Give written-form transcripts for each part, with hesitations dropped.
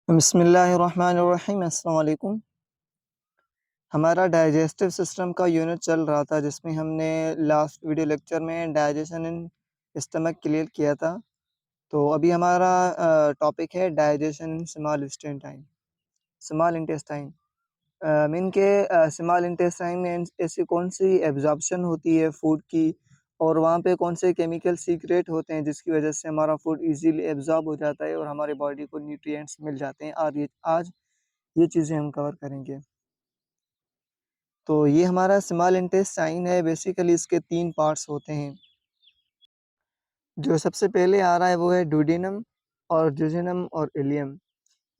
बिस्मिल्लाहिर्रहमानिर्रहीम अस्सलाम वालेकुम। हमारा डाइजेस्टिव सिस्टम का यूनिट चल रहा था जिसमें हमने लास्ट वीडियो लेक्चर में डाइजेशन इन स्टमक क्लियर किया था। तो अभी हमारा टॉपिक है digestion in small intestine. Mean के स्मॉल इंटेस्टाइन में ऐसी कौन-सी एब्ज़ॉर्प्शन होती है फूड की और वहाँ पे कौन से केमिकल सीक्रेट होते हैं जिसकी वज़ह से हमारा फूड ईज़िली एब्ज़ॉर्ब हो जाता है और हमारे बॉडी को न्यूट्रिएंट्स मिल जाते हैं। आज ये चीज़ें हम कवर करेंगे। तो ये हमारा स्मॉल इंटेस्टाइन है, बेसिकली इसके 3 पार्ट्स होते हैं। जो सबसे पहले आ रहा है वो है डुओडेनम और जेजुनम और इलियम।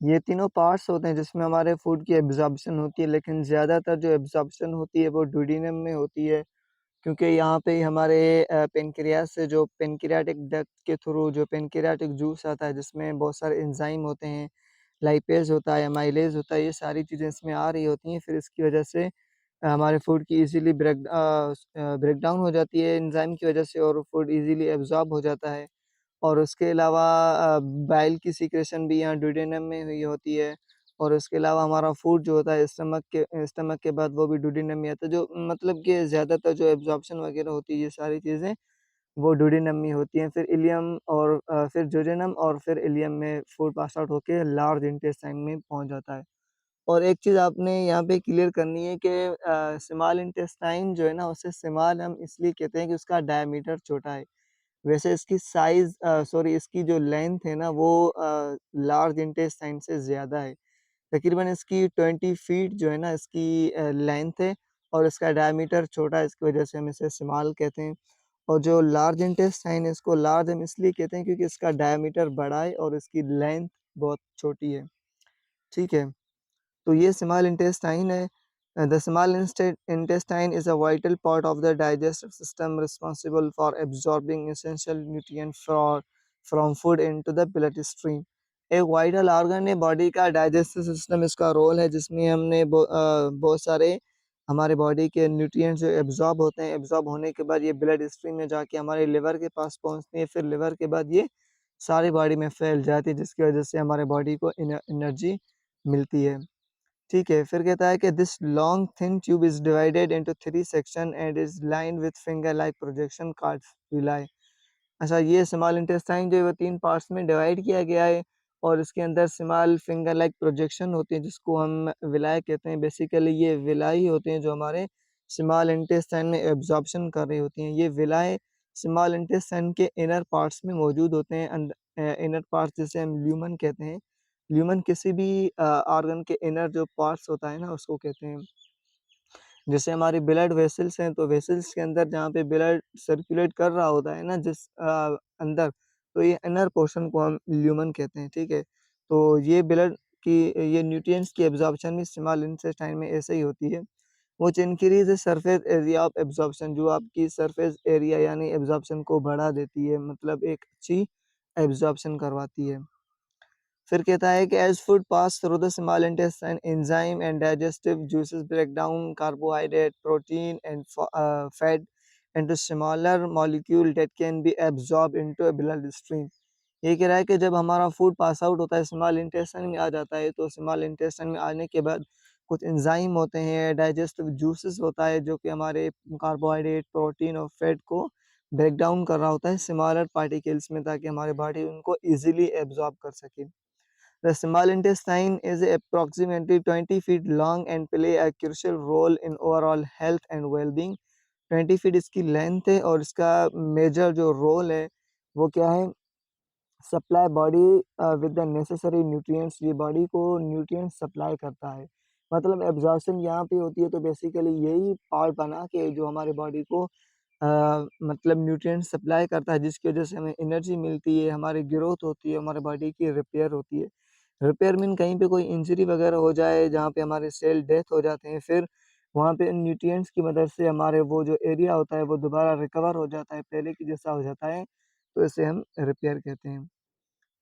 ये तीनों पार्ट्स होते हैं जिसमें हमारे फूड की एब्ज़ॉर्प्शन होती है, लेकिन ज़्यादातर जो एब्ज़ॉर्प्शन होती है वो डुओडेनम में होती है, क्योंकि यहाँ पे ही हमारे पैनक्रियाज़ से जो पैनक्रियाटिक डक्ट के थ्रू जो पैनक्रियाटिक जूस आता है जिसमें बहुत सारे एंजाइम होते हैं, लाइपेज़ होता है, एमाइलेज़ होता है, ये सारी चीज़ें इसमें आ रही होती हैं। फिर इसकी वजह से हमारे फूड की ईज़िली ब्रेकडाउन हो जाती है एंजाइम की वजह से और फूड ईज़िली एब्ज़ॉर्ब हो जाता है। और उसके अलावा बाइल की सीक्रेशन भी यहाँ डुओडेनम में हुई होती है और उसके अलावा हमारा फूड जो होता है स्टमक के बाद वो भी डुओडेनम में आता है, जो मतलब कि ज़्यादातर जो एब्ज़ॉर्प्शन वगैरह होती है, ये सारी चीज़ें वो डुओडेनम में होती हैं। फिर इलियम और फिर जेजुनम और फिर इलियम में फूड पास आउट होके लार्ज इंटेस्टाइन में पहुँच जाता है। और एक चीज़ आपने यहाँ पे क्लियर करनी है कि स्मॉल इंटेस्टाइन जो है ना, उसे स्मॉल हम इसलिए कहते हैं कि उसका डायमीटर छोटा है। वैसे इसकी इसकी जो लेंथ है ना वो लार्ज इंटेस्टाइन से ज़्यादा है। तकरीबन इसकी 20 फीट जो है ना इसकी लेंथ है और इसका डायमीटर छोटा है, इसकी वजह से हम इसे स्मॉल कहते हैं। और जो लार्ज इंटेस्टाइन है इसको लार्ज हम इसलिए कहते हैं क्योंकि इसका डायमीटर बड़ा है और इसकी लेंथ बहुत छोटी है। ठीक है? तो ये स्मॉल इंटेस्टाइन है। The small intestine is a vital part of the digestive system responsible for absorbing essential nutrient from food into the blood stream. एक वाइटल ऑर्गन है बॉडी का, डाइजेस्टिव सिस्टम इसका रोल है जिसमें हमने बहुत सारे हमारे बॉडी के न्यूट्रिएंट्स जो एब्जॉर्ब होते हैं, एब्जॉर्ब होने के बाद ये ब्लड स्ट्रीम में जाके हमारे लिवर के पास पहुँचती है, फिर लिवर के बाद ये सारी बॉडी में फैल जाती है जिसकी वजह से हमारे बॉडी को एनर्जी मिलती है। ठीक है, फिर कहता है कि this long thin tube is divided into 3 section and is lined with finger like projection called villi. अच्छा, ये स्मॉल इंटेस्टाइन जो है वो 3 पार्ट्स में डिवाइड किया गया है और इसके अंदर स्मॉल फिंगर लाइक प्रोजेक्शन होती है जिसको हम विलाई कहते हैं। बेसिकली ये विलाई होते हैं जो हमारे स्मॉल इंटेस्टाइन में एब्ज़ॉर्प्शन कर रही होती हैं। ये विलाई स्मॉल इंटेस्टाइन के इनर पार्ट्स में मौजूद होते हैं। इनर पार्ट्स जिसे हम ल्यूमन कहते हैं। ल्यूमन किसी भी ऑर्गन के इनर जो पार्ट्स होता है ना उसको कहते हैं। जैसे हमारी ब्लड वेसल्स हैं, तो वेसल्स के अंदर जहाँ पे ब्लड सर्कुलेट कर रहा होता है ना अंदर, तो ये इनर पोर्शन को हम ल्यूमन कहते हैं, ठीक है? तो ये ब्लड की ये न्यूट्रिएंट्स की एब्ज़ॉर्प्शन भी स्मॉल इंटेस्टाइन में ऐसे ही होती है। Which increase the surface area of absorption, जो आपकी सरफेस एरिया यानी एब्ज़ॉर्प्शन को बढ़ा देती है, मतलब एक अच्छी एब्ज़ॉर्प्शन करवाती है। फिर कहता है कि as food pass through the small intestine enzyme and digestive juices break down carbohydrate protein and fat into smaller molecule that can be absorbed into a blood stream। ये कह रहा है कि जब हमारा फूड पास आउट होता है small intestine में आ जाता है, तो स्मॉल इंटेस्टाइन में आने के बाद कुछ एंजाइम होते हैं, डाइजेस्टिव जूसेस होता है जो कि हमारे कार्बोहाइड्रेट प्रोटीन और फैट को ब्रेक डाउन कर रहा होता है स्मॉलर पार्टिकल्स में, ताकि हमारी बॉडी उनको इजीली एब्जॉर्ब कर सके। The small intestine is approximately 20 feet long and play a crucial role in overall health and well-being। 20 feet इसकी लेंथ है और इसका मेजर जो रोल है वो क्या है, supply body with the necessary nutrients. ये बॉडी को न्यूट्रिएंट्स सप्लाई करता है, मतलब एब्जॉर्प्शन यहाँ पे होती है। तो बेसिकली यही पार्ट बना के जो हमारे बॉडी को मतलब न्यूट्रिएंट्स सप्लाई करता है जिसकी वजह से हमें एनर्जी मिलती है, हमारी ग्रोथ होती है, हमारे बॉडी की रिपेयर होती है। रिपेयर मीन कहीं पे कोई इंजरी वगैरह हो जाए जहाँ पे हमारे सेल डेथ हो जाते हैं, फिर वहाँ पे न्यूट्रिएंट्स की मदद से हमारे वो जो एरिया होता है वो दोबारा रिकवर हो जाता है, पहले की जैसा हो जाता है, तो इसे हम रिपेयर कहते हैं।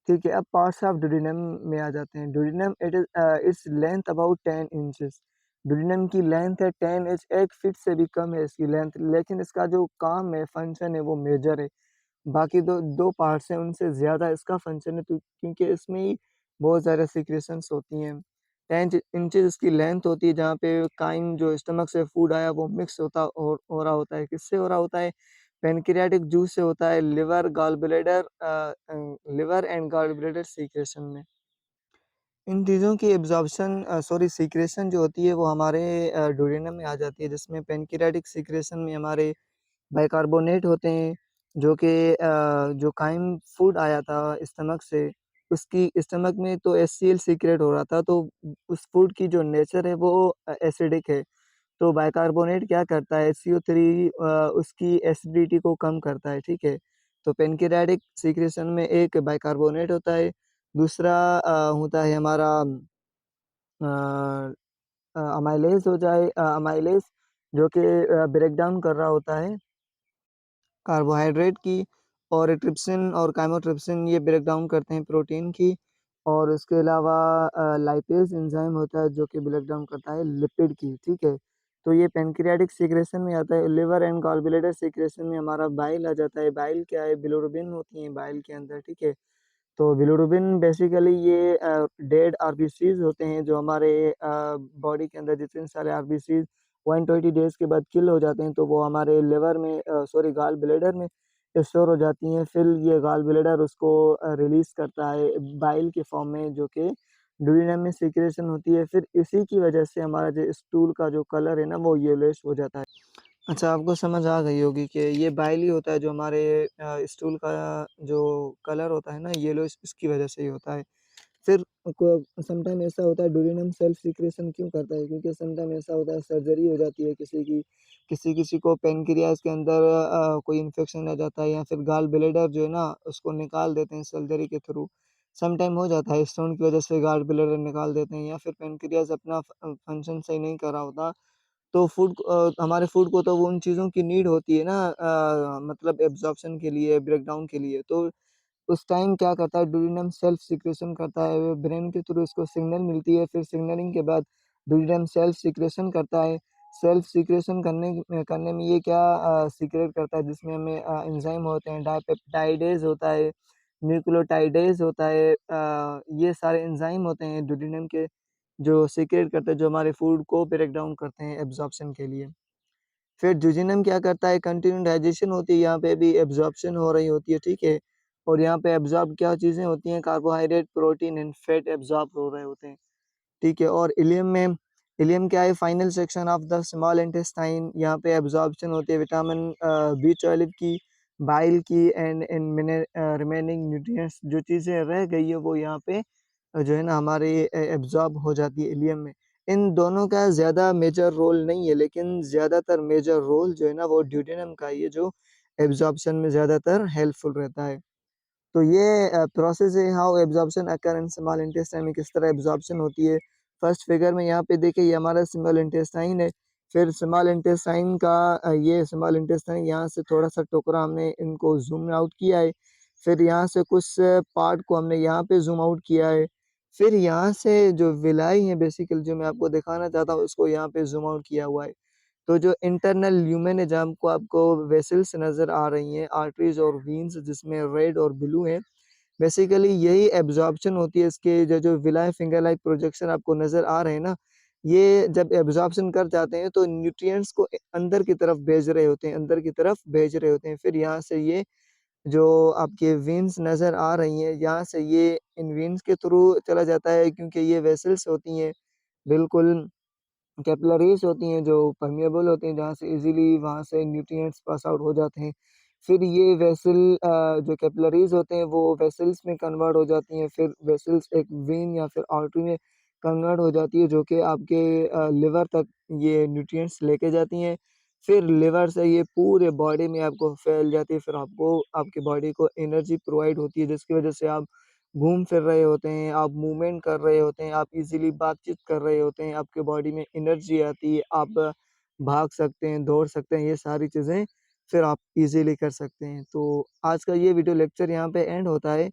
ठीक है, अब पार्ट्स ऑफ डुओडेनम में आ जाते हैं। Duodenum its length about 10 inches. Duodenum की लेंथ है 10 इंच, 1 फीट से भी कम है इसकी लेंथ, लेकिन इसका जो काम है, फंक्शन है वो मेजर है। बाकी दो दो पार्ट्स हैं उनसे ज़्यादा इसका फंक्शन है, क्योंकि इसमें ही बहुत ज़्यादा सीक्रेशंस होती हैं। 10 इंचेज़ इसकी लेंथ होती है, जहाँ पे काइम जो स्टमक से फूड आया वो मिक्स हो रहा होता है। किससे हो रहा होता है? पैनक्रियाटिक जूस से होता है, liver and gall bladder secretion में। इन चीज़ों की सीक्रेशन जो होती है वो हमारे डुओडेनम में आ जाती है, जिसमें पैनक्रियाटिक सीक्रेशन में हमारे बाइकार्बोनेट होते हैं, जो कि जो काइम फूड आया था स्टमक से, उसकी स्टमक में तो एचसीएल सीक्रेट हो रहा था, तो उस फूड की जो नेचर है वो एसिडिक है। तो बाइकार्बोनेट क्या करता है, एचसीओ3 उसकी एसिडिटी को कम करता है, ठीक है? तो पैनक्रियाटिक सीक्रेशन में एक बाइकार्बोनेट होता है, दूसरा होता है हमारा अ अमाइलेज़ जो कि ब्रेक डाउन कर रहा होता है कार्बोहाइड्रेट की, और ट्रिप्सिन और काइमोट्रिप्सिन ये ब्रेक डाउन करते हैं प्रोटीन की, और उसके अलावा लाइपेज़ एंजाइम होता है जो कि ब्रेक डाउन करता है लिपिड की, ठीक है? तो ये पैनक्रियाटिक सीक्रेशन में आता है। Liver and gall bladder secretion में हमारा बाइल आ जाता है। बाइल क्या है? बिलिरुबिन होती है बाइल के अंदर, ठीक है? तो बिलिरुबिन बेसिकली ये डेड आरबीसीज़ होते हैं, जो हमारे बॉडी के अंदर जितने सारे आरबीसीज़ 120 डेज़ के बाद किल हो जाते हैं, तो वो हमारे लिवर में गॉल ब्लैडर में स्टोर हो जाती हैं। फिर ये गॉल ब्लैडर उसको रिलीज़ करता है बाइल के फॉर्म में, जो कि ड्यूोडेनम में सीक्रेशन होती है। फिर इसी की वजह से हमारा जो स्टूल का जो कलर है ना, वो येलोइश हो जाता है। अच्छा, आपको समझ आ गई होगी कि ये बाइल ही होता है जो हमारे स्टूल का जो कलर होता है ना, येलोइश, इसकी वजह से ही होता है। फिर को समटाइम ऐसा होता है, ड्यूोडेनम सेल्फ सीक्रेशन क्यों करता है? क्योंकि समटाइम ऐसा होता है, सर्जरी हो जाती है किसी की, किसी-किसी को पैनक्रियाज़ के अंदर कोई इन्फेक्शन आ जाता है, या फिर गॉल ब्लैडर जो है ना उसको निकाल देते हैं सर्जरी के थ्रू। समटाइम हो जाता है स्टोन की वजह से गॉल ब्लैडर निकाल देते हैं, या फिर पैनक्रियाज़ अपना फंक्शन सही नहीं कर रहा होता। तो हमारे फूड को तो वो उन चीज़ों की नीड होती है ना, मतलब एब्ज़ॉर्प्शन के लिए, ब्रेकडाउन के लिए। तो उस टाइम क्या करता है, ड्यूोडेनम सेल्फ सीक्रेशन करता है, ब्रेन के थ्रू इसको सिग्नल मिलती है, फिर सिग्नलिंग के बाद ड्यूोडेनम सेल्फ सीक्रेशन करता है। सेल्फ सीक्रेशन करने में ये क्या सीक्रेट करता है, जिसमें हमें एंजाइम होते हैं, डाइपेप्टाइडेज़ होता है, न्यूक्लियोटाइडेज़ होता है, ये सारे एंजाइम होते हैं ड्यूोडेनम के, जो सीक्रेट करते हैं, जो हमारे फूड को ब्रेक डाउन करते हैं एब्ज़ॉर्प्शन के लिए। फिर दुओडेनम क्या करता है, कंटिन्यू डाइजेशन होती है, यहाँ पे भी एब्ज़ॉर्प्शन हो रही होती है, ठीक है? और यहाँ पे एब्ज़ॉर्ब क्या चीज़ें होती हैं, carbohydrate, protein and fat absorb हो रहे होते हैं, ठीक है? और इलियम क्या है, final section of the small intestine, यहाँ पे एब्ज़ॉर्प्शन होती है विटामिन बी12 की, बाइल की, एंड रिमेनिंग न्यूट्रिएंट्स जो चीज़ें रह गई है वो यहाँ पे जो है ना हमारे एब्ज़ॉर्ब हो जाती है इलियम में। इन दोनों का ज़्यादा मेजर रोल नहीं है, लेकिन ज़्यादातर मेजर रोल जो है ना वो ड्यूोडेनम का ही है, जो एब्ज़ॉर्प्शन में ज़्यादातर हेल्पफुल रहता है। तो ये प्रोसेस है, how absorption occur in small intestine में किस तरह एब्ज़ॉर्प्शन होती है। फर्स्ट फिगर में यहाँ पे देखिए, ये हमारा स्मॉल इंटेस्टाइन है। फिर स्मॉल इंटेस्टाइन का ये स्मॉल इंटेस्टाइन, यहाँ से थोड़ा-सा टुकड़ा हमने इनको ज़ूम आउट किया है। फिर यहाँ से कुछ पार्ट को हमने यहाँ पे ज़ूम आउट किया है। फिर यहाँ से जो विलाई है बेसिकली, जो मैं आपको दिखाना चाहता हूँ, उसको यहाँ पे ज़ूम आउट किया हुआ है। तो जो इंटरनल ल्यूमेन है, जहाँ आपको वेसल्स नज़र आ रही हैं, आर्टरीज़ और वीन्स, जिसमें रेड और ब्लू है। बेसिकली यही एब्ज़ॉर्प्शन होती है, इसके जो जो विलाय फिंगर लाइक प्रोजेक्शन आपको नज़र आ रहे हैं ना, ये जब एब्ज़ॉर्प्शन कर जाते हैं तो न्यूट्रिएंट्स को अंदर की तरफ भेज रहे होते हैं, अंदर की तरफ भेज रहे होते हैं। फिर यहाँ से ये जो आपके वेन्स नज़र आ रही हैं, यहाँ से ये इन वेन्स के थ्रू चला जाता है, क्योंकि ये वेसल्स होती हैं, बिल्कुल कैपिलरीज़ होती हैं जो परमेबल होती हैं, जहाँ से ईज़िली वहाँ से न्यूट्रिएंट्स पास आउट हो जाते हैं। फिर ये जो कैपिलरीज़ होते हैं वो वेसल्स में कन्वर्ट हो जाती हैं, फिर वेसल्स एक वेन या फिर आर्टरी में कन्वर्ट हो जाती है, जो कि आपके लिवर तक ये न्यूट्रिएंट्स लेके जाती हैं। फिर लिवर से ये पूरे बॉडी में आपको फैल जाती है, फिर आपको आपकी बॉडी को एनर्जी प्रोवाइड होती है, जिसकी वज़ह से आप घूम फिर रहे होते हैं, आप मूवमेंट कर रहे होते हैं, आप इज़िली बातचीत कर रहे होते हैं, आपके बॉडी में एनर्जी आती है, आप भाग सकते हैं, दौड़ सकते हैं, ये सारी चीज़ें फिर आप इज़िली कर सकते हैं। तो आज का ये वीडियो लेक्चर यहाँ पे एंड होता है,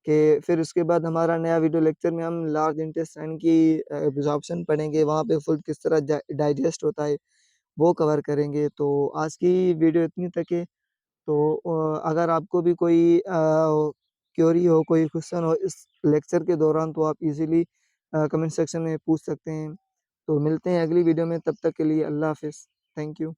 कि फिर उसके बाद हमारा नया वीडियो लेक्चर में हम लार्ज इंटेस्टाइन की एब्ज़ॉर्प्शन पढ़ेंगे, वहाँ पे फूड किस तरह डाइजेस्ट होता है, वो कवर करेंगे। तो आज की वीडियो इतनी तक है। तो अगर आपको भी कोई क्वेरी हो, कोई क्वेश्चन हो इस लेक्चर के दौरान तो आप ईज़िली कमेंट सेक्शन में पूछ सकते हैं। तो मिलते हैं अगली वीडियो में, तब तक के लिए अल्लाह हाफ़िज़। Thank you.